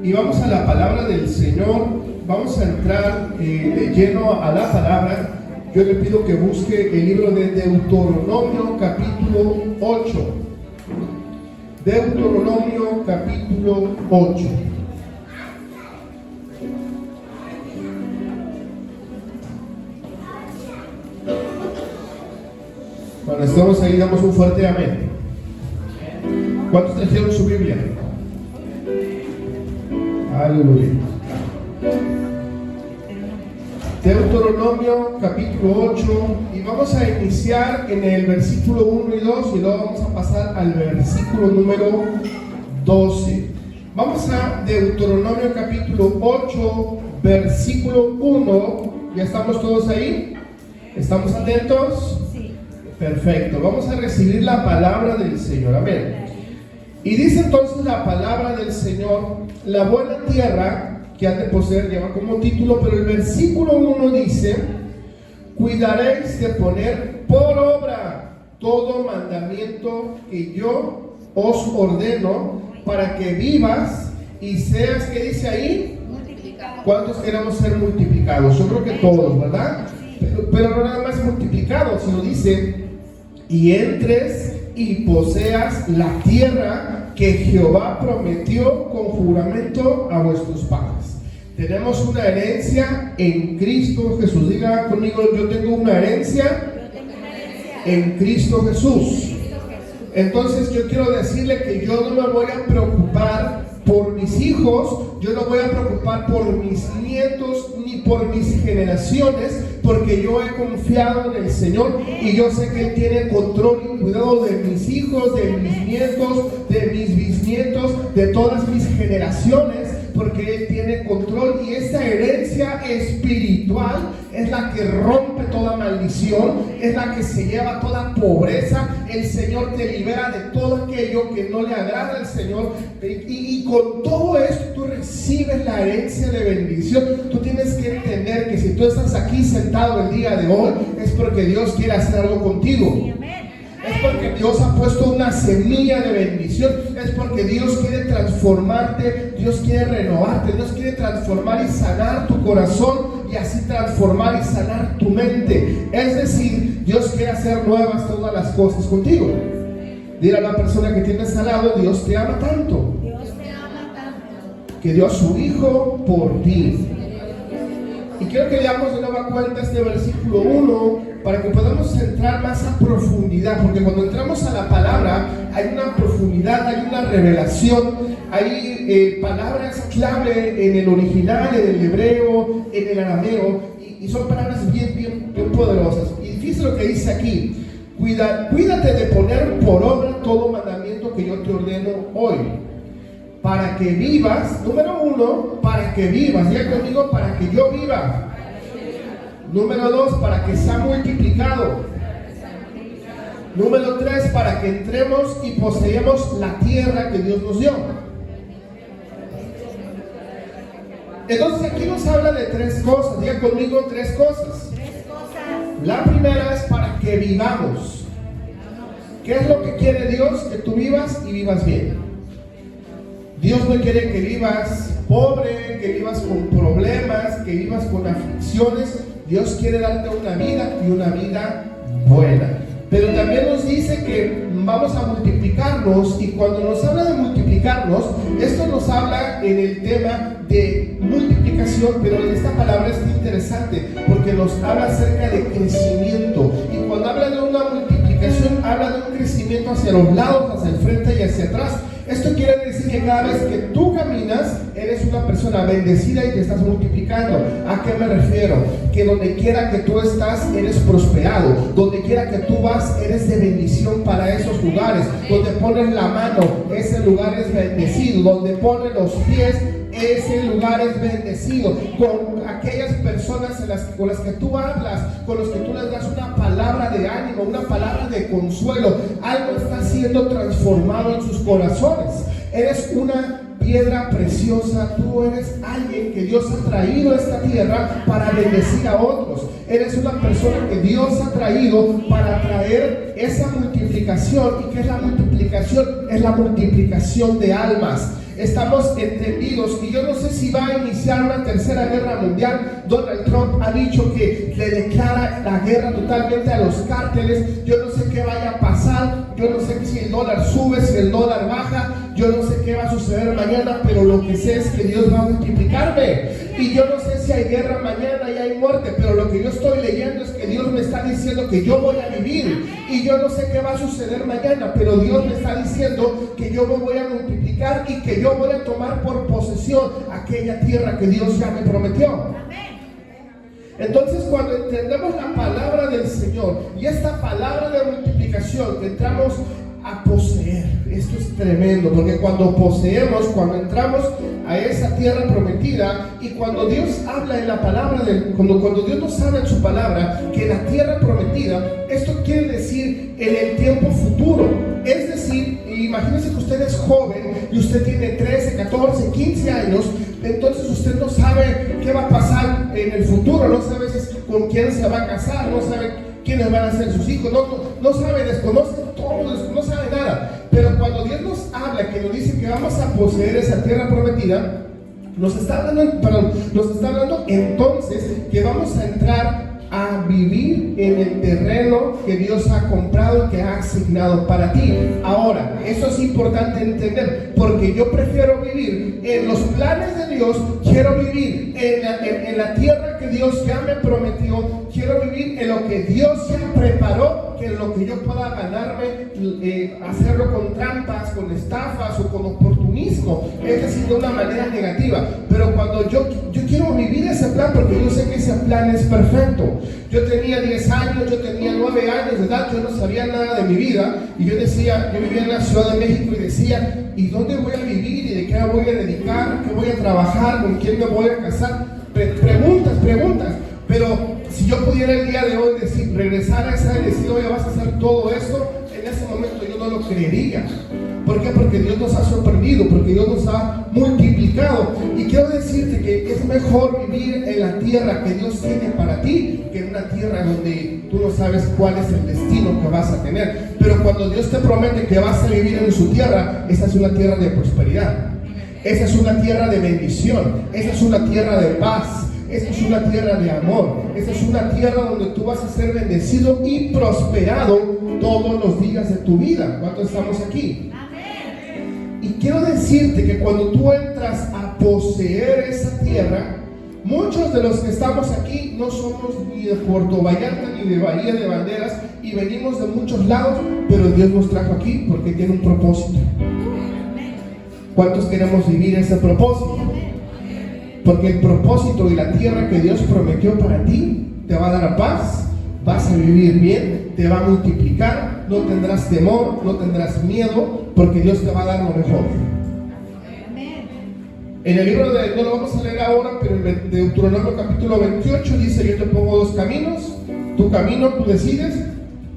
y vamos a la palabra del Señor. Vamos a entrar de lleno a la palabra. Yo le pido que busque el libro de Deuteronomio capítulo 8. Deuteronomio capítulo 8. Cuando estamos ahí, damos un fuerte amén. ¿Cuántos trajeron su Biblia? Aleluya. Deuteronomio capítulo 8, y vamos a iniciar en el versículo 1 y 2 y luego vamos a pasar al versículo número 12. Vamos a Deuteronomio capítulo 8, versículo 1. ¿Ya estamos todos ahí? ¿Estamos atentos? Sí. Perfecto, vamos a recibir la palabra del Señor, amén. Y dice entonces la palabra del Señor: la buena tierra que han de poseer, lleva como título, pero el versículo 1 dice: cuidaréis de poner por obra todo mandamiento que yo os ordeno, para que vivas y seas, ¿qué dice ahí? Multiplicado. ¿Cuántos queremos ser multiplicados? Yo creo que todos, ¿verdad? Pero no nada más multiplicados, sino dice: y entres y poseas la tierra que Jehová prometió con juramento a vuestros padres. Tenemos una herencia en Cristo Jesús. Diga conmigo: yo tengo una herencia en Cristo Jesús. Entonces yo quiero decirle que yo no me voy a preocupar por mis hijos, yo no voy a preocupar por mis nietos ni por mis generaciones, porque yo he confiado en el Señor y yo sé que Él tiene control y cuidado de mis hijos, de mis nietos, de mis bisnietos, de todas mis generaciones, porque Él tiene control. Y esta herencia espiritual es la que rompe toda maldición, es la que se lleva toda pobreza. El Señor te libera de todo aquello que no le agrada al Señor, y con todo esto tú recibes la herencia de bendición. Tú tienes que entender que si tú estás aquí sentado el día de hoy, es porque Dios quiere hacer algo contigo. Es porque Dios ha puesto una semilla de bendición. Es porque Dios quiere transformarte, Dios quiere renovarte, Dios quiere transformar y sanar tu corazón, y así transformar y sanar tu mente. Es decir, Dios quiere hacer nuevas todas las cosas contigo. Dile a la persona que tienes al lado: Dios te ama tanto, que dio a su Hijo por ti. Y quiero que leamos de nueva cuenta este versículo 1 para que podamos entrar más a profundidad, porque cuando entramos a la palabra hay una profundidad, hay una revelación, hay palabras clave en el original, en el hebreo, en el arameo, y son palabras bien poderosas. Y fíjate lo que dice aquí: cuídate de poner por obra todo mandamiento que yo te ordeno hoy, para que vivas. Número 1, para que vivas. Diga conmigo: para que yo viva. Número 2, para que sea multiplicado. Número 3, para que entremos y poseemos la tierra que Dios nos dio. Entonces aquí nos habla de 3 cosas. Diga conmigo: 3 cosas. La primera es para que vivamos. ¿Qué es lo que quiere Dios? Que tú vivas y vivas bien. Dios no quiere que vivas pobre, que vivas con problemas, que vivas con aflicciones. Dios quiere darte una vida, y una vida buena. Pero también nos dice que vamos a multiplicarnos, y cuando nos habla de multiplicarnos, esto nos habla en el tema de multiplicación, pero esta palabra es interesante porque nos habla acerca de crecimiento. Y cuando habla de una multiplicación, habla de un crecimiento hacia los lados, hacia el frente y hacia atrás. Esto quiere decir que cada vez que tú caminas, eres una persona bendecida y te estás multiplicando. ¿A qué me refiero? Que donde quiera que tú estás, eres prosperado. Donde quiera que tú vas, eres de bendición para esos lugares. Donde pones la mano, ese lugar es bendecido. Donde pones los pies, ese lugar es bendecido. Con aquellas personas con las que tú hablas, con los que tú les das una palabra de ánimo, una palabra de consuelo, algo está siendo transformado en sus corazones. Eres una piedra preciosa. Tú eres alguien que Dios ha traído a esta tierra para bendecir a otros. Eres una persona que Dios ha traído para traer esa multiplicación. ¿Y qué es la multiplicación? Es la multiplicación de almas. estamos entendidos, y yo no sé si va a iniciar una tercera guerra mundial. Donald Trump ha dicho que le declara la guerra totalmente a los cárteles. Yo no sé qué vaya a pasar, yo no sé si el dólar sube, si el dólar baja, yo no sé qué va a suceder mañana, pero lo que sé es que Dios va a multiplicarme. Y yo no sé si hay guerra mañana y hay muerte, pero lo que yo estoy leyendo es que Dios me está diciendo que yo voy a vivir. Y yo no sé qué va a suceder mañana, pero Dios me está diciendo que yo me voy a multiplicar y que yo voy a tomar por posesión aquella tierra que Dios ya me prometió. Entonces, cuando entendemos la palabra del Señor y esta palabra de multiplicación, entramos a poseer. Esto es tremendo, porque cuando poseemos, cuando entramos a esa tierra prometida, y cuando Dios habla en la palabra, cuando Dios nos habla en su palabra, que la tierra prometida, esto quiere decir en el tiempo futuro. Es decir, imagínense que usted es joven y usted tiene 13, 14, 15 años, entonces usted no sabe qué va a pasar en el futuro, no sabe con quién se va a casar, no sabe quiénes van a ser sus hijos, no sabe, desconoce todo, no sabe nada. Pero cuando Dios nos habla, que nos dice que vamos a poseer esa tierra prometida, nos está hablando entonces que vamos a entrar a vivir en el terreno que Dios ha comprado y que ha asignado para ti. Ahora, eso es importante entender, porque yo prefiero vivir en los planes de Dios, quiero vivir en la tierra que Dios ya me prometió, quiero vivir en lo que Dios ya preparó, que en lo que yo pueda ganarme, hacerlo con trampas, con estafas o con oportunismo, es decir, de una manera negativa. Pero cuando yo quiero vivir ese plan, porque yo sé que ese plan es perfecto. Yo tenía 10 años, yo tenía 9 años de edad, yo no sabía nada de mi vida, y yo decía, yo vivía en la Ciudad de México y decía, ¿y dónde voy a vivir? ¿Y de qué me voy a dedicar? ¿Qué voy a trabajar? ¿Con quién me voy a casar? Preguntas. Pero si yo pudiera el día de hoy decir, regresar a esa y decir, oye, vas a hacer todo esto, en ese momento yo no lo creería. ¿Por qué? Porque Dios nos ha sorprendido, porque Dios nos ha multiplicado. Y quiero decirte que es mejor vivir en la tierra que Dios tiene para ti, que en una tierra donde tú no sabes cuál es el destino que vas a tener. Pero cuando Dios te promete que vas a vivir en su tierra, esa es una tierra de prosperidad, esa es una tierra de bendición, esa es una tierra de paz, esa es una tierra de amor, esa es una tierra donde tú vas a ser bendecido y prosperado todos los días de tu vida. ¿Cuántos estamos aquí? Y quiero decirte que cuando tú entras a poseer esa tierra, muchos de los que estamos aquí no somos ni de Puerto Vallarta ni de Bahía de Banderas, y venimos de muchos lados, pero Dios nos trajo aquí porque tiene un propósito. ¿Cuántos queremos vivir ese propósito? Porque el propósito y la tierra que Dios prometió para ti te va a dar paz, vas a vivir bien, te va a multiplicar, no tendrás temor, no tendrás miedo, porque Dios te va a dar lo mejor. En el libro no lo vamos a leer ahora, pero en Deuteronomio capítulo 28 dice, yo te pongo dos caminos, tu camino tú decides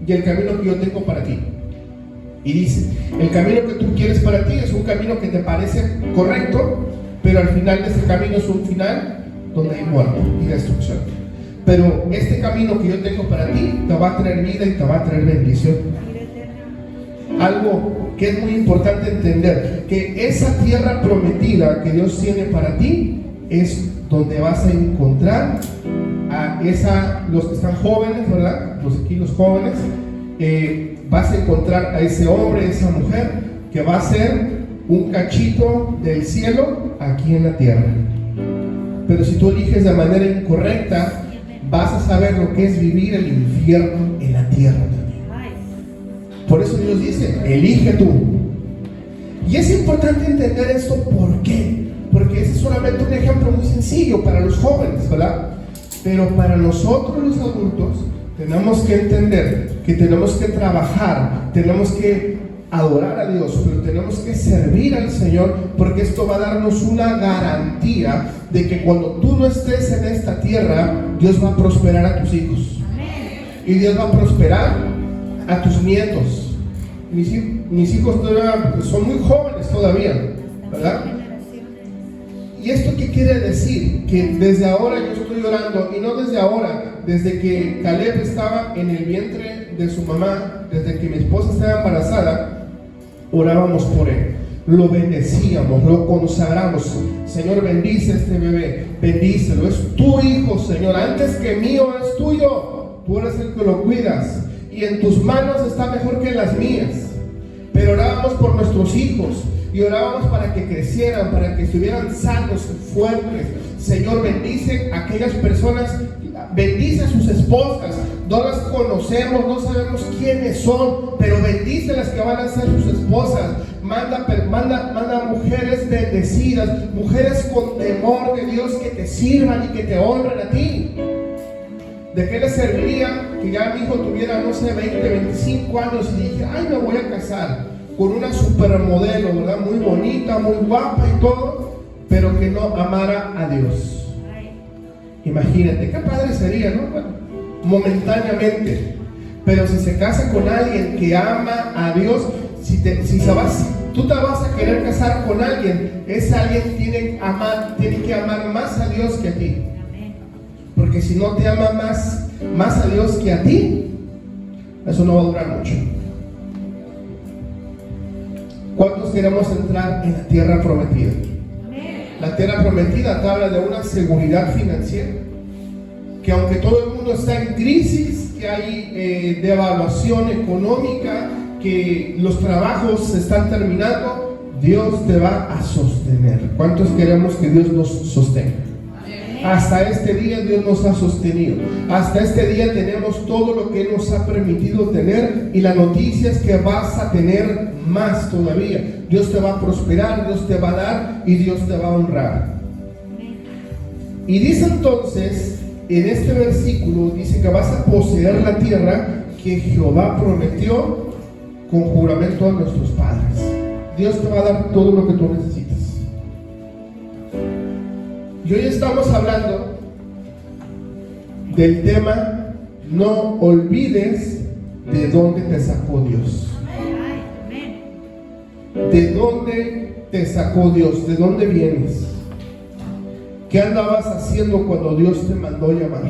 y el camino que yo tengo para ti. Y dice, el camino que tú quieres para ti es un camino que te parece correcto, pero al final de ese camino es un final donde hay muerte y destrucción. Pero este camino que yo tengo para ti te va a traer vida y te va a traer bendición. Algo que es muy importante entender, que esa tierra prometida que Dios tiene para ti es donde vas a encontrar a los que están jóvenes, ¿verdad? Los jóvenes, vas a encontrar a ese hombre, esa mujer, que va a ser un cachito del cielo aquí en la tierra. Pero si tú eliges de manera incorrecta, vas a saber lo que es vivir el infierno en la tierra también. Por eso Dios dice, elige tú. Y es importante entender esto. ¿Por qué? Porque ese es solamente un ejemplo muy sencillo para los jóvenes, ¿verdad? Pero para nosotros los adultos tenemos que entender que tenemos que trabajar, tenemos que adorar a Dios, pero tenemos que servir al Señor, porque esto va a darnos una garantía de que cuando tú no estés en esta tierra, Dios va a prosperar a tus hijos. Y Dios va a prosperar a tus nietos. Mis hijos todavía son muy jóvenes todavía, ¿verdad? ¿Y esto qué quiere decir? Que desde ahora yo estoy orando, y no desde ahora, desde que Caleb estaba en el vientre de su mamá, desde que mi esposa estaba embarazada, orábamos por él. lo bendecíamos, lo consagramos. Señor, bendice a este bebé, bendícelo, es tu hijo, Señor, antes que mío es tuyo, tú eres el que lo cuidas, y en tus manos está mejor que en las mías. Pero orábamos por nuestros hijos, y orábamos para que crecieran, para que estuvieran sanos y fuertes. Señor, bendice a aquellas personas, bendice a sus esposas. No las conocemos, no sabemos quiénes son, pero bendice a las que van a ser sus esposas. Manda mujeres bendecidas, mujeres con temor de Dios, que te sirvan y que te honren a ti. ¿De qué le serviría que ya mi hijo tuviera, no sé, 20, 25 años y dije, ay, me voy a casar con una supermodelo, ¿verdad? Muy bonita, muy guapa y todo, pero que no amara a Dios? Imagínate, qué padre sería, ¿no? Bueno, momentáneamente. Pero si se casa con alguien que ama a Dios, tú te vas a querer casar con alguien, ese alguien tiene que amar más a Dios que a ti. Porque si no te ama más a Dios que a ti, eso no va a durar mucho. ¿Cuántos queremos entrar en la tierra prometida? La tierra prometida te habla de una seguridad financiera, que aunque todo el mundo está en crisis, que hay devaluación económica, que los trabajos se están terminando, Dios te va a sostener. ¿Cuántos queremos que Dios nos sostenga? Hasta este día Dios nos ha sostenido. Hasta este día tenemos todo lo que Él nos ha permitido tener, y la noticia es que vas a tener más todavía. Dios te va a prosperar, Dios te va a dar y Dios te va a honrar. Y dice entonces, en este versículo, dice que vas a poseer la tierra que Jehová prometió con juramento a nuestros padres. Dios te va a dar todo lo que tú necesitas. Y hoy estamos hablando del tema: no olvides de dónde te sacó Dios. ¿De dónde te sacó Dios? ¿De dónde vienes? ¿Qué andabas haciendo cuando Dios te mandó llamar?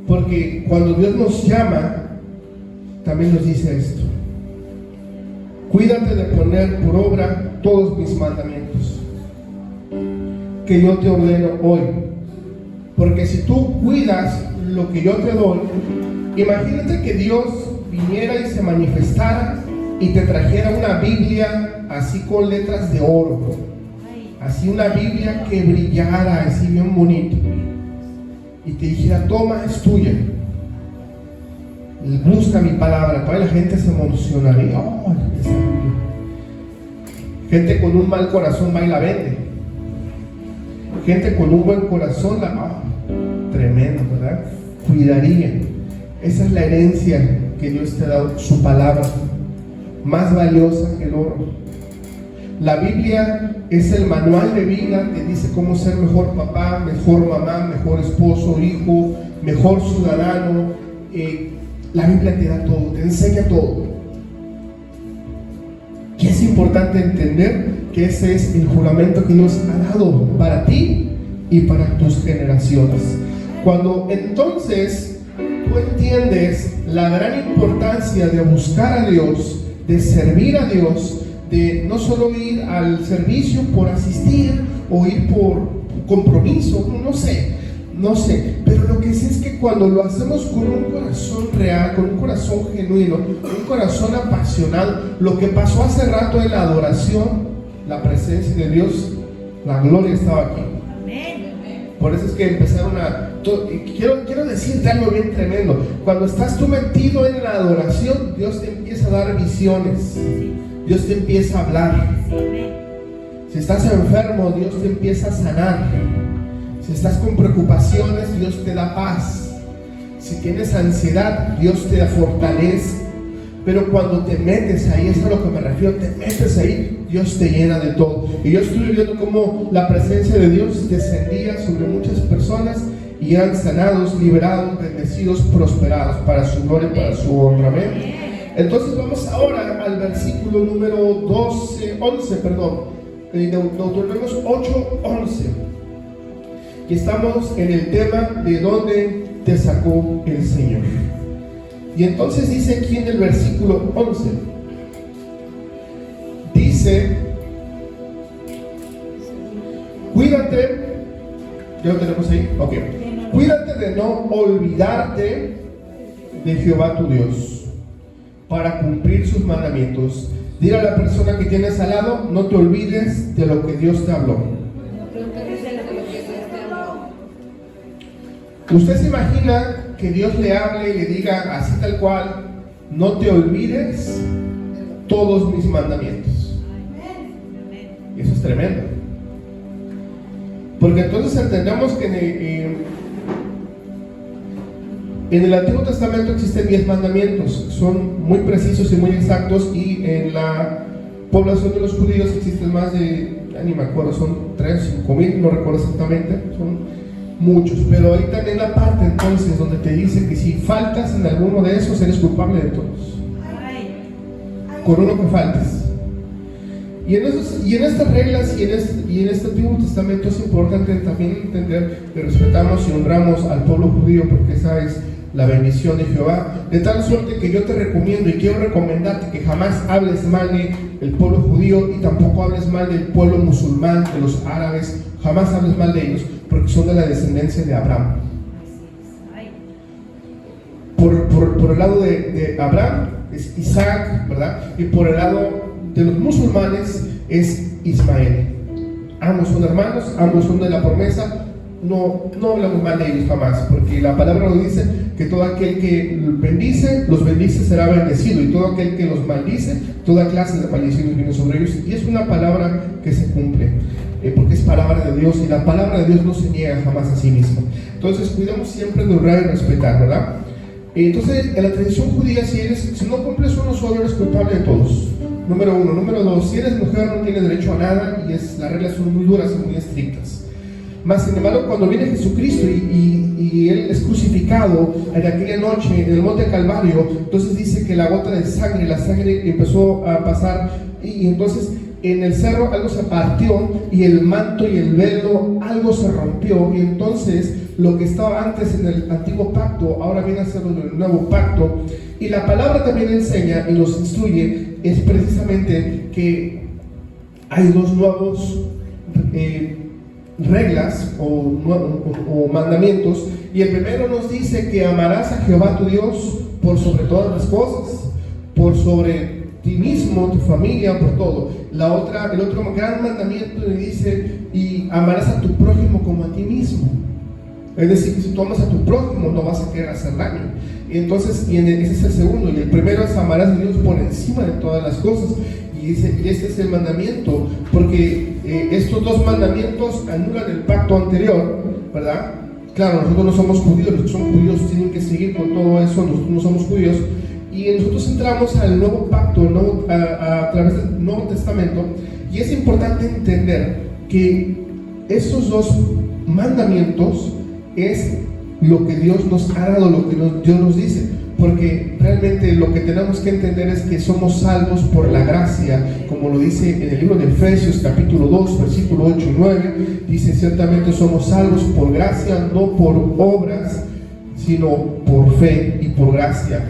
Porque cuando Dios nos llama, también nos dice esto: cuídate de poner por obra todos mis mandamientos que yo te ordeno hoy. Porque si tú cuidas lo que yo te doy, imagínate que Dios viniera y se manifestara y te trajera una Biblia así con letras de oro, así una Biblia que brillara así bien bonito, y te dijera: toma, es tuya, busca mi palabra. Toda la gente se emocionaría. Oh, esa Biblia. Gente con un mal corazón va y la vende. Gente con un buen corazón tremendo, ¿verdad? Cuidaría. Esa es la herencia que Dios te ha dado, su palabra, más valiosa que el oro. La Biblia es el manual de vida, te dice cómo ser mejor papá, mejor mamá, mejor esposo, hijo, mejor ciudadano. La Biblia te da todo, te enseña todo. Y es importante entender que ese es el juramento que Dios ha dado para ti y para tus generaciones. Cuando entonces tú entiendes la gran importancia de buscar a Dios, de servir a Dios, de no solo ir al servicio por asistir o ir por compromiso, no sé, pero lo que sé es que cuando lo hacemos con un corazón real, con un corazón genuino, un corazón apasionado, lo que pasó hace rato en la adoración, la presencia de Dios, la gloria estaba aquí. Por eso es que empezaron quiero decirte algo bien tremendo. Cuando estás tú metido en la adoración, Dios te empieza a dar visiones, Dios te empieza a hablar. Si estás enfermo, Dios te empieza a sanar. Si estás con preocupaciones, Dios te da paz. Si tienes ansiedad, Dios te fortalece. Pero cuando te metes ahí, es a lo que me refiero, te metes ahí, Dios te llena de todo. Y yo estoy viendo cómo la presencia de Dios descendía sobre muchas personas y eran sanados, liberados, bendecidos, prosperados para su gloria y para su honra. Amén. Entonces vamos ahora al versículo número 11, de Deuteronomios 8:11. Y estamos en el tema de dónde te sacó el Señor. Y entonces dice aquí en el versículo 11: dice, cuídate, ¿ya lo tenemos ahí? Ok. Cuídate de no olvidarte de Jehová tu Dios para cumplir sus mandamientos. Dile a la persona que tienes al lado, no te olvides de lo que Dios te habló. ¿Usted se imagina que Dios le hable y le diga así tal cual, no te olvides todos mis mandamientos? Eso es tremendo. Porque entonces entendemos que en el Antiguo Testamento existen 10 mandamientos, son muy precisos y muy exactos, y en la población de los judíos existen más de, ya ni me acuerdo, son 3, 5 mil, no recuerdo exactamente, son muchos, pero hay también la parte entonces donde te dice que si faltas en alguno de esos eres culpable de todos, con uno que faltes. Y en estas reglas y en este Antiguo Testamento es importante también entender que respetamos y honramos al pueblo judío, porque esa es la bendición de Jehová, de tal suerte que yo te recomiendo y quiero recomendarte que jamás hables mal del pueblo judío y tampoco hables mal del pueblo musulmán, de los árabes, jamás hables mal de ellos, porque son de la descendencia de Abraham. Por el lado de Abraham es Isaac, ¿verdad? Y por el lado de los musulmanes es Ismael. Ambos son hermanos, ambos son de la promesa. No hablamos mal de ellos jamás, porque la palabra nos dice que todo aquel que los bendice será bendecido, y todo aquel que los maldice, toda clase de maldiciones viene sobre ellos. Y es una palabra que se cumple, porque es palabra de Dios, y la palabra de Dios no se niega jamás a sí mismo. Entonces cuidamos siempre de honrar y respetar, ¿verdad? Entonces en la tradición judía, si no cumples uno solo, eres culpable de todos. Número 1. Número 2, si eres mujer no tienes derecho a nada, y las reglas son muy duras y muy estrictas. Mas sin embargo, cuando viene Jesucristo y Él es crucificado en aquella noche en el monte Calvario, entonces dice que la gota de sangre, la sangre empezó a pasar, y entonces en el cerro algo se partió, y el manto y el velo algo se rompió, y entonces lo que estaba antes en el antiguo pacto ahora viene a ser el nuevo pacto. Y la palabra también enseña y nos instruye es precisamente que hay dos nuevos reglas o mandamientos, y el primero nos dice que amarás a Jehová tu Dios por sobre todas las cosas, por sobre ti mismo, tu familia, por todo. El otro gran mandamiento le dice, y amarás a tu prójimo como a ti mismo. Es decir, que si tú amas a tu prójimo no vas a querer hacer daño. Y entonces, ese es el segundo, y el primero es amarás a Dios por encima de todas las cosas. Y dice, y este es el mandamiento, porque estos dos mandamientos anulan el pacto anterior, ¿verdad? Claro, nosotros no somos judíos, los que son judíos tienen que seguir con todo eso, nosotros no somos judíos, y nosotros entramos al nuevo pacto, a través del Nuevo Testamento, y es importante entender que esos dos mandamientos es lo que Dios nos ha dado, lo que Dios nos dice, porque realmente lo que tenemos que entender es que somos salvos por la gracia, como lo dice en el libro de Efesios capítulo 2 versículo 8 y 9, dice: ciertamente somos salvos por gracia, no por obras, sino por fe y por gracia,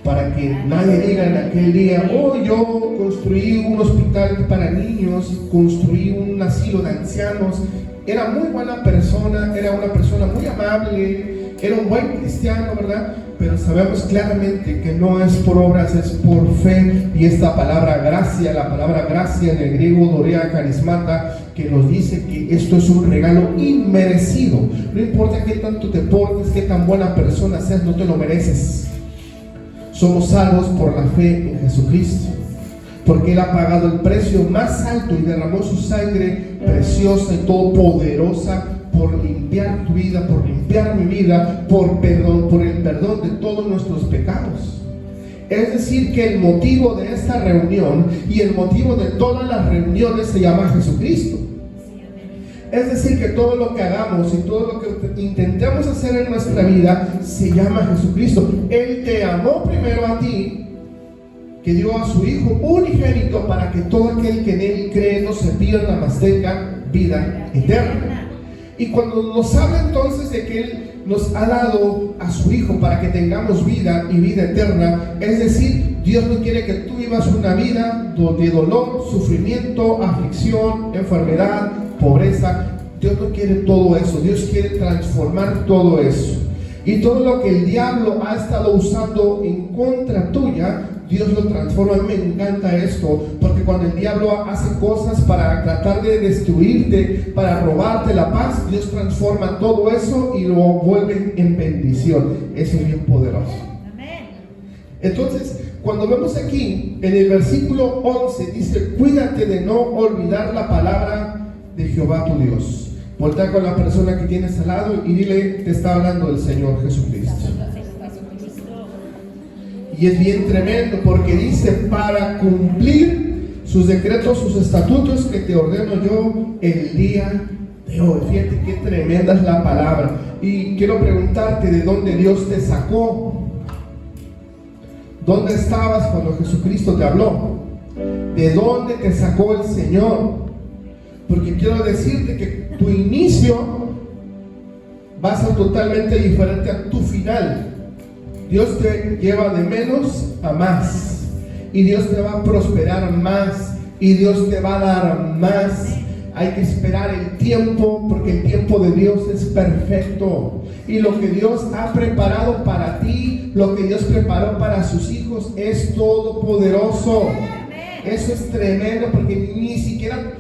para que nadie diga en aquel día: oh, yo construí un hospital para niños, construí un asilo de ancianos, era muy buena persona, era una persona muy amable, era un buen cristiano, ¿verdad? Pero sabemos claramente que no es por obras, es por fe. Y esta palabra gracia, la palabra gracia en el griego dorea carismata, que nos dice que esto es un regalo inmerecido. No importa qué tanto te portes, qué tan buena persona seas, no te lo mereces. Somos salvos por la fe en Jesucristo, porque Él ha pagado el precio más alto y derramó su sangre preciosa y todopoderosa por limpiar tu vida, por limpiar mi vida, por el perdón de todos nuestros pecados. Es decir, que el motivo de esta reunión y el motivo de todas las reuniones se llama Jesucristo. Es decir, que todo lo que hagamos y todo lo que intentemos hacer en nuestra vida se llama Jesucristo. Él te amó primero a ti, que dio a su Hijo unigénito para que todo aquel que en Él cree no se pierda, mas tenga vida eterna. Y cuando nos habla entonces de que Él nos ha dado a su Hijo para que tengamos vida y vida eterna, es decir, Dios no quiere que tú vivas una vida de dolor, sufrimiento, aflicción, enfermedad, pobreza. Dios no quiere todo eso. Dios quiere transformar todo eso. Y todo lo que el diablo ha estado usando en contra tuya, Dios lo transforma. A mí me encanta esto, porque cuando el diablo hace cosas para tratar de destruirte, para robarte la paz, Dios transforma todo eso y lo vuelve en bendición. Eso es bien poderoso. Entonces, cuando vemos aquí en el versículo 11, dice: cuídate de no olvidar la palabra de Jehová tu Dios. Voltea con la persona que tienes al lado y dile: te está hablando el Señor Jesucristo. Y es bien tremendo, porque dice: para cumplir sus decretos, sus estatutos que te ordeno yo el día de hoy. Fíjate qué tremenda es la palabra. Y quiero preguntarte: ¿de dónde Dios te sacó? ¿Dónde estabas cuando Jesucristo te habló? ¿De dónde te sacó el Señor? Porque quiero decirte que tu inicio va a ser totalmente diferente a tu final. Dios te lleva de menos a más, y Dios te va a prosperar más, y Dios te va a dar más. Hay que esperar el tiempo, porque el tiempo de Dios es perfecto, y lo que Dios ha preparado para ti, lo que Dios preparó para sus hijos, es todopoderoso. Eso es tremendo, porque ni siquiera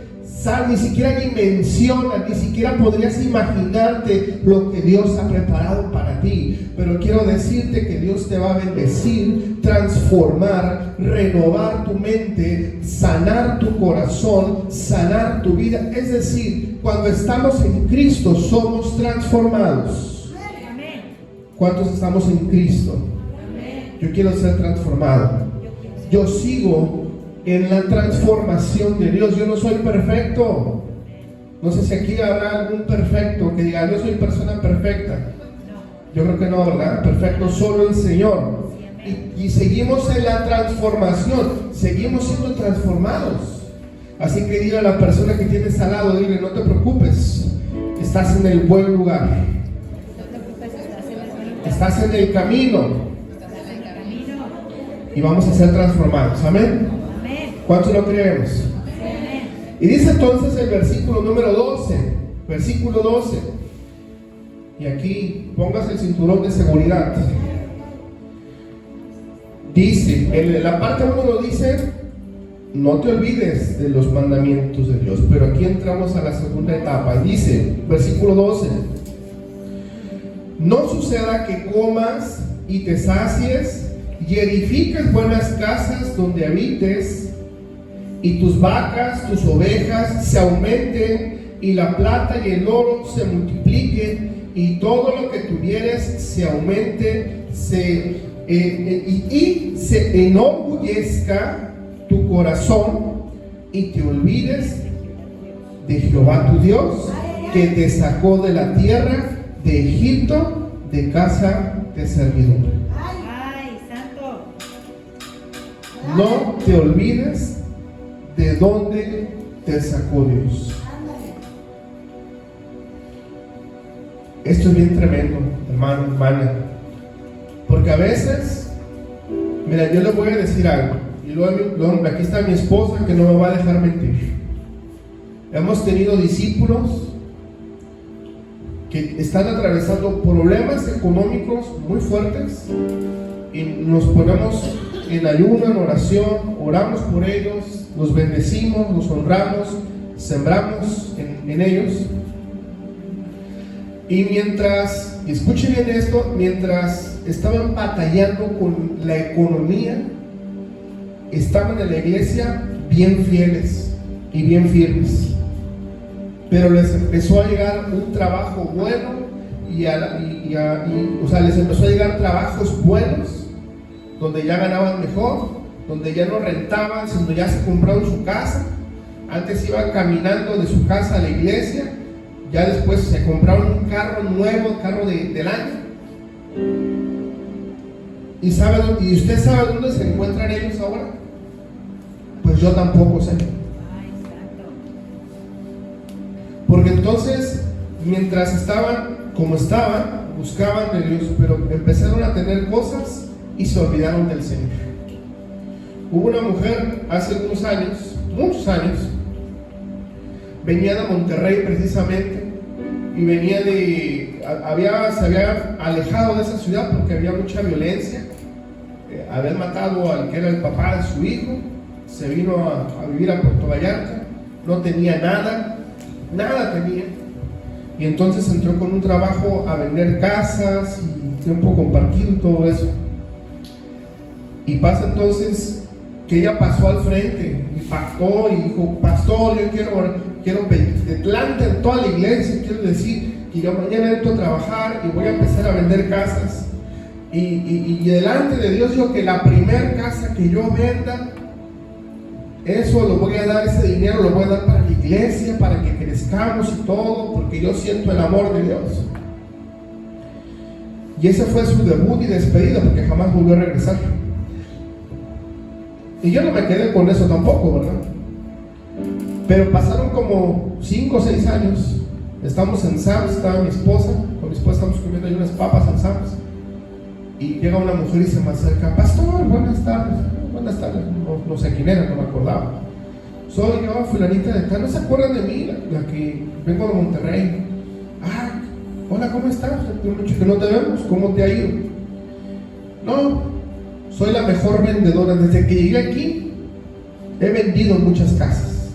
dimensionas, ni siquiera podrías imaginarte lo que Dios ha preparado para ti. Pero quiero decirte que Dios te va a bendecir, transformar, renovar tu mente, sanar tu corazón, sanar tu vida. Es decir, cuando estamos en Cristo somos transformados. ¿Cuántos estamos en Cristo? Yo quiero ser transformado. Yo sigo en la transformación de Dios. Yo no soy perfecto. No sé si aquí habrá algún perfecto que diga: yo soy persona perfecta. Yo creo que no, ¿verdad? Perfecto solo el Señor. Y seguimos en la transformación, seguimos siendo transformados. Así que dile a la persona que tienes al lado, dile: no te preocupes, estás en el buen lugar, estás en el camino, y vamos a ser transformados. Amén. ¿Cuántos lo creemos? Y dice entonces el versículo número 12, versículo 12, y aquí póngase el cinturón de seguridad. Dice, en la parte 1 lo dice: no te olvides de los mandamientos de Dios. Pero aquí entramos a la segunda etapa. Dice, versículo 12: no suceda que comas y te sacies y edifiques buenas casas donde habites, y tus vacas, tus ovejas se aumenten, y la plata y el oro se multipliquen, y todo lo que tuvieres se aumente, y se enorgullezca tu corazón, y te olvides de Jehová tu Dios, que te sacó de la tierra de Egipto, de casa de servidumbre. ¡Ay, santo! No te olvides de dónde te sacó Dios. Esto es bien tremendo, hermano, hermana, porque a veces, mira, yo les voy a decir algo, y luego aquí está mi esposa, que no me va a dejar mentir. Hemos tenido discípulos que están atravesando problemas económicos muy fuertes, y nos ponemos en ayuno, en oración, oramos por ellos, los bendecimos, los honramos, sembramos en ellos. Y mientras, escuchen bien esto, mientras estaban batallando con la economía, estaban en la iglesia bien fieles y bien firmes. Pero les empezó a llegar un trabajo bueno, o sea, les empezó a llegar trabajos buenos, donde ya ganaban mejor, donde ya no rentaban, sino ya se compraron su casa. Antes iban caminando de su casa a la iglesia, ya después se compraron un carro nuevo, carro del año. ¿Y usted sabe dónde se encuentran ellos ahora? Pues yo tampoco sé. Porque entonces, mientras estaban como estaban, buscaban de Dios, pero empezaron a tener cosas y se olvidaron del Señor. Hubo una mujer hace unos años, muchos años, venía de Monterrey precisamente, y venía se había alejado de esa ciudad porque había mucha violencia. Habían matado al que era el papá de su hijo, se vino a vivir a Puerto Vallarta, no tenía nada tenía, y entonces entró con un trabajo a vender casas y tiempo compartido y todo eso. Y pasa entonces que ella pasó al frente y pactó y dijo: pastor, yo quiero delante de toda la iglesia, quiero decir que yo mañana entro a trabajar y voy a empezar a vender casas, y delante de Dios digo que la primera casa que yo venda, eso lo voy a dar, ese dinero lo voy a dar para la iglesia, para que crezcamos y todo, porque yo siento el amor de Dios. Y ese fue su debut y despedida, porque jamás volvió a regresar. Y yo no me quedé con eso tampoco, ¿verdad? Pero pasaron como 5 o 6 años. Estamos en Sam's, estaba con mi esposa estamos comiendo ahí unas papas en Sam's, y llega una mujer y se me acerca: pastor, buenas tardes. No sé quién era, no me acordaba. Soy yo, fulanita de tal, ¿no se acuerdan de mí? La que vengo de Monterrey. Ah, hola, ¿cómo estás? Mucho que no te vemos, ¿cómo te ha ido? No, soy la mejor vendedora. Desde que llegué aquí he vendido muchas casas,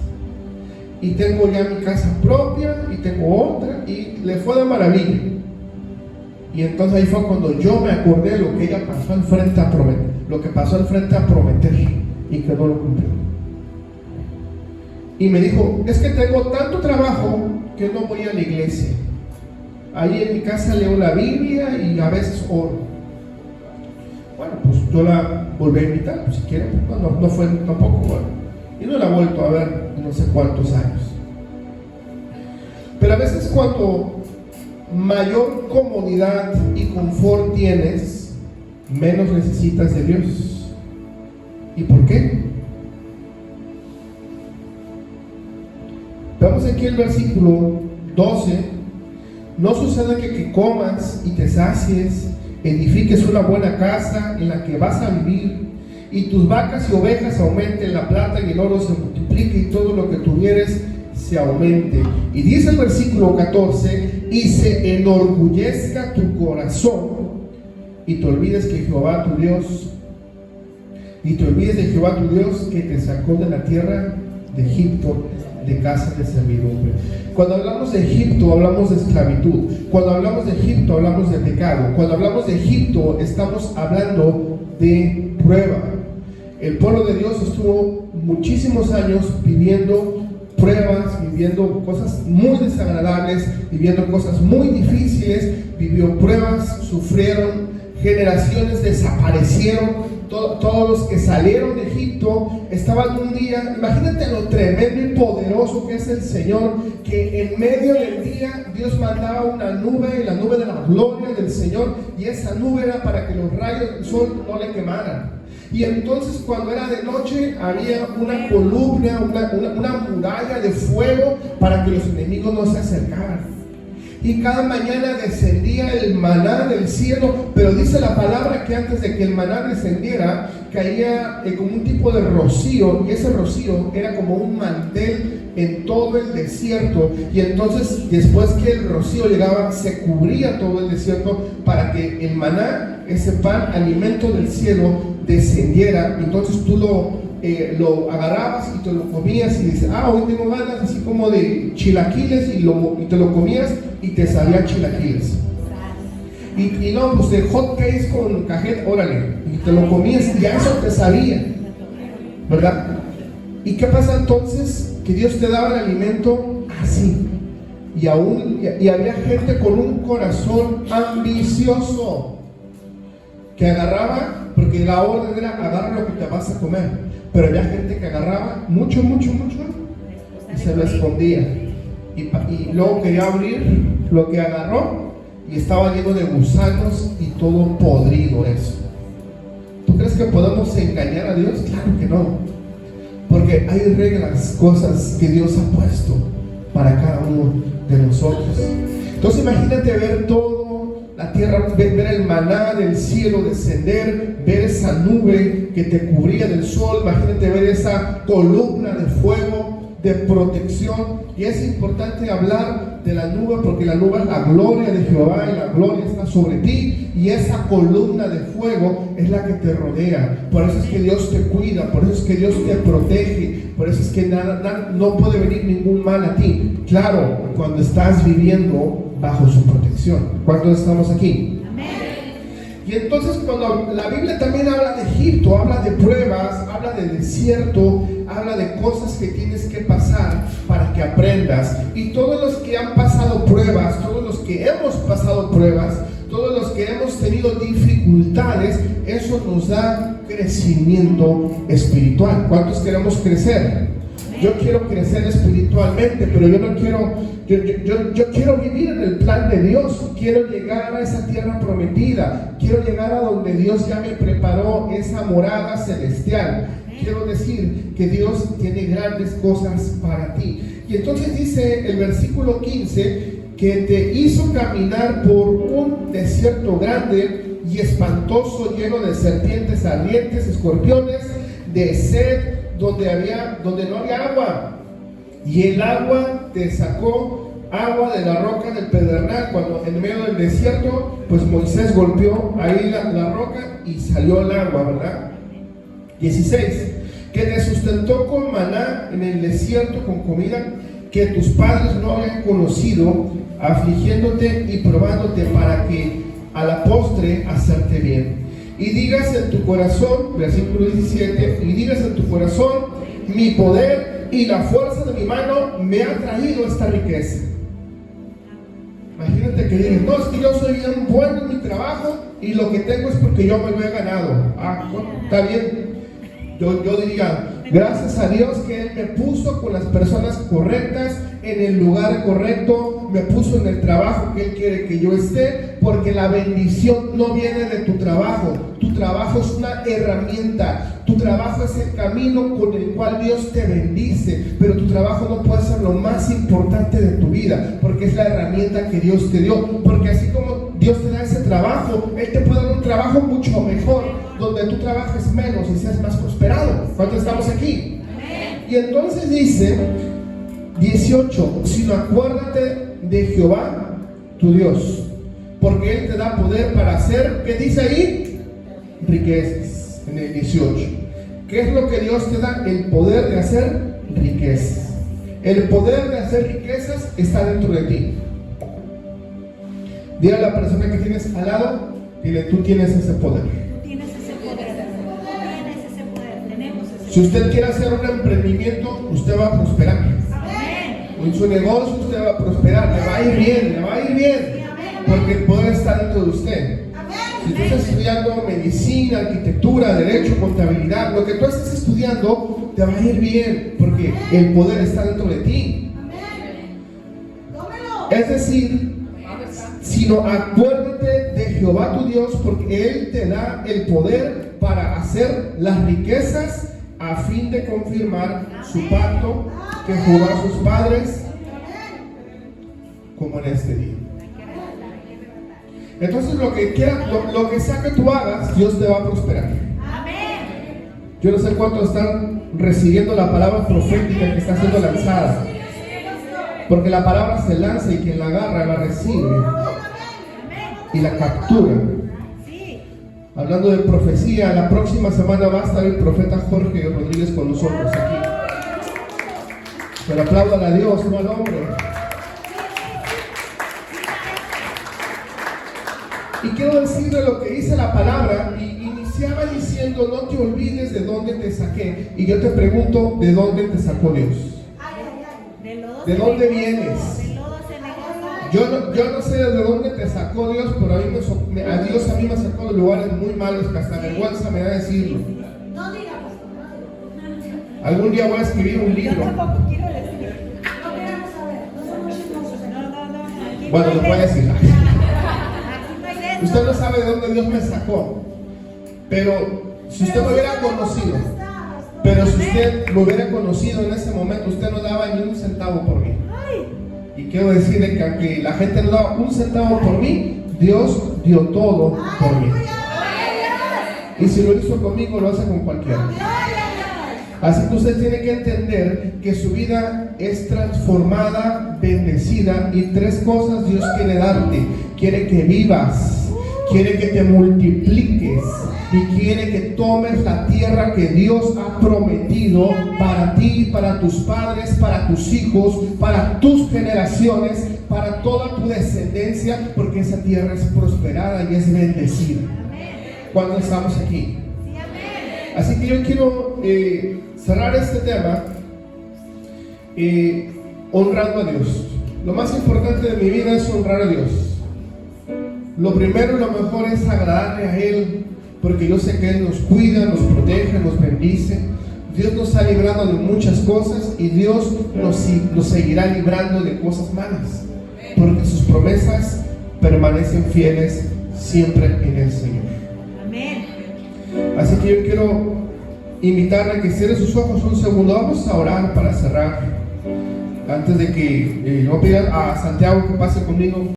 y tengo ya mi casa propia y tengo otra, y le fue de maravilla. Y entonces ahí fue cuando yo me acordé de lo que ella pasó al frente a prometer, y que no lo cumplió. Y me dijo: es que tengo tanto trabajo que no voy a la iglesia. Ahí en mi casa leo la Biblia y a veces oro. Bueno, pues yo la volví a invitar, pues si quiere. No fue tampoco bueno, y no la he vuelto a ver en no sé cuántos años. Pero a veces cuando mayor comodidad y confort tienes, menos necesitas de Dios. ¿Y por qué? Vamos aquí el versículo 12. No suceda que comas y te sacies, edifiques una buena casa en la que vas a vivir, y tus vacas y ovejas aumenten, la plata y el oro se multiplique, y todo lo que tuvieres se aumente. Y dice el versículo 14: y se enorgullezca tu corazón, y te olvides de Jehová tu Dios que te sacó de la tierra de Egipto, de casa de servidumbre. Cuando hablamos de Egipto, hablamos de esclavitud. Cuando hablamos de Egipto, hablamos de pecado. Cuando hablamos de Egipto, estamos hablando de prueba. El pueblo de Dios estuvo muchísimos años viviendo pruebas, viviendo cosas muy desagradables, viviendo cosas muy difíciles, vivió pruebas, sufrieron, generaciones desaparecieron. Todos los que salieron de Egipto estaban un día, imagínate lo tremendo y poderoso que es el Señor, que en medio del día Dios mandaba una nube, la nube de la gloria del Señor, y esa nube era para que los rayos del sol no le quemaran. Y entonces cuando era de noche había una columna, una muralla de fuego para que los enemigos no se acercaran. Y cada mañana descendía el maná del cielo, pero dice la palabra que antes de que el maná descendiera, caía como un tipo de rocío, y ese rocío era como un mantel en todo el desierto. Y entonces después que el rocío llegaba, se cubría todo el desierto para que el maná, ese pan, alimento del cielo, descendiera. Entonces tú lo agarrabas y te lo comías, y dices: hoy tengo ganas así como de chilaquiles, y te lo comías y te sabía chilaquiles. Y no, pues de hot cakes con cajeta, órale, y te lo comías y a eso te sabía, ¿verdad? ¿Y qué pasa entonces? Que Dios te daba el alimento así, y había gente con un corazón ambicioso que agarraba, porque la orden era: agarra lo que te vas a comer. Pero había gente que agarraba mucho y se lo escondía, y luego quería abrir lo que agarró y estaba lleno de gusanos y todo podrido eso. ¿Tú crees que podemos engañar a Dios? Claro que no, porque hay reglas, cosas que Dios ha puesto para cada uno de nosotros. Entonces imagínate ver todo la tierra, ver el maná del cielo descender, ver esa nube que te cubría del sol. Imagínate ver esa columna de fuego, de protección. Y es importante hablar de la nube porque la nube es la gloria de Jehová y la gloria está sobre ti, y esa columna de fuego es la que te rodea. Por eso es que Dios te cuida, por eso es que Dios te protege, por eso es que nada, no puede venir ningún mal a ti. Claro, cuando estás viviendo bajo su protección. ¿Cuántos estamos aquí? Y entonces cuando la Biblia también habla de Egipto, habla de pruebas, habla de desierto, habla de cosas que tienes que pasar para que aprendas. Y todos los que han pasado pruebas, todos los que hemos pasado pruebas, todos los que hemos tenido dificultades, eso nos da crecimiento espiritual. ¿Cuántos queremos crecer? Yo quiero crecer espiritualmente, pero yo no quiero, yo quiero vivir en el plan de Dios. Quiero llegar a esa tierra prometida. Quiero llegar a donde Dios ya me preparó esa morada celestial. Quiero decir que Dios tiene grandes cosas para ti. Y entonces dice el versículo 15 que te hizo caminar por un desierto grande y espantoso, lleno de serpientes ardientes, escorpiones, de sed, donde no había agua, y el agua te sacó agua de la roca del pedernal. Cuando en medio del desierto, pues Moisés golpeó ahí la roca y salió el agua, ¿verdad? 16, que te sustentó con maná en el desierto, con comida que tus padres no habían conocido, afligiéndote y probándote para que a la postre hacerte bien. Y digas en tu corazón, versículo 17, y digas en tu corazón, mi poder y la fuerza de mi mano me ha traído esta riqueza. Imagínate que digas, no, es que yo soy bien bueno en mi trabajo y lo que tengo es porque yo me lo he ganado. Bueno, está bien. Yo diría, gracias a Dios que Él me puso con las personas correctas, en el lugar correcto, me puso en el trabajo que Él quiere que yo esté, porque la bendición no viene de tu trabajo. Tu trabajo es una herramienta, tu trabajo es el camino con el cual Dios te bendice, pero tu trabajo no puede ser lo más importante de tu vida, porque es la herramienta que Dios te dio. Porque así como Dios te da ese trabajo, Él te puede dar un trabajo mucho mejor, donde tú trabajes menos y seas más prosperado. ¿Cuántos estamos aquí? Y entonces dice 18, sino acuérdate de Jehová tu Dios, porque Él te da poder para hacer, ¿qué dice ahí? Riquezas. En el 18, ¿qué es lo que Dios te da? El poder de hacer riquezas. El poder de hacer riquezas está dentro de ti. Dile a la persona que tienes al lado, dile, tú tienes ese poder. Si usted quiere hacer un emprendimiento, usted va a prosperar. En su negocio usted va a prosperar, le va a ir bien, porque el poder está dentro de usted. Si tú estás estudiando medicina, arquitectura, derecho, contabilidad, lo que tú estés estudiando, te va a ir bien, porque el poder está dentro de ti. Es decir, sino acuérdate de Jehová tu Dios, porque Él te da el poder para hacer las riquezas, a fin de confirmar su pacto que juró a sus padres, como en este día. Entonces lo que sea que tú hagas, Dios te va a prosperar. Yo no sé cuántos están recibiendo la palabra profética que está siendo lanzada, porque la palabra se lanza y quien la agarra la recibe y la captura. Hablando de profecía, la próxima semana va a estar el profeta Jorge Rodríguez con nosotros aquí. Pero aplaudan a Dios, no al hombre. Y quiero decirle lo que dice la palabra, y iniciaba diciendo, no te olvides de dónde te saqué. Y yo te pregunto, ¿de dónde te sacó Dios? ¿De dónde vienes? Yo no sé de dónde te sacó Dios, pero a Dios a mí me sacó de lugares muy malos que hasta vergüenza me da decirlo. Algún día voy a escribir un libro. Bueno, lo voy a decir. Usted no sabe de dónde Dios me sacó, pero si usted me hubiera conocido, en ese momento, usted no daba ni un centavo por mí. Y quiero decirle que aunque la gente no daba un centavo por mí, Dios dio todo por mí. Y si lo hizo conmigo, lo hace con cualquiera. Así que usted tiene que entender que su vida es transformada, bendecida, y tres cosas Dios quiere darte. Quiere que vivas, quiere que te multipliques y quiere que tomes la tierra que Dios ha prometido para ti, para tus padres, para tus hijos, para tus generaciones, para toda tu descendencia, porque esa tierra es prosperada y es bendecida. ¿Cuándo estamos aquí? Así que yo quiero cerrar este tema honrando a Dios. Lo más importante de mi vida es honrar a Dios. Lo primero y lo mejor es agradarle a Él, porque yo sé que Él nos cuida, nos protege, nos bendice. Dios nos ha librado de muchas cosas y Dios nos seguirá librando de cosas malas, porque sus promesas permanecen fieles siempre en el Señor. Amén. Así que yo quiero invitarle a que cierre sus ojos un segundo. Vamos a orar para cerrar. Antes de que yo pida a Santiago que pase conmigo.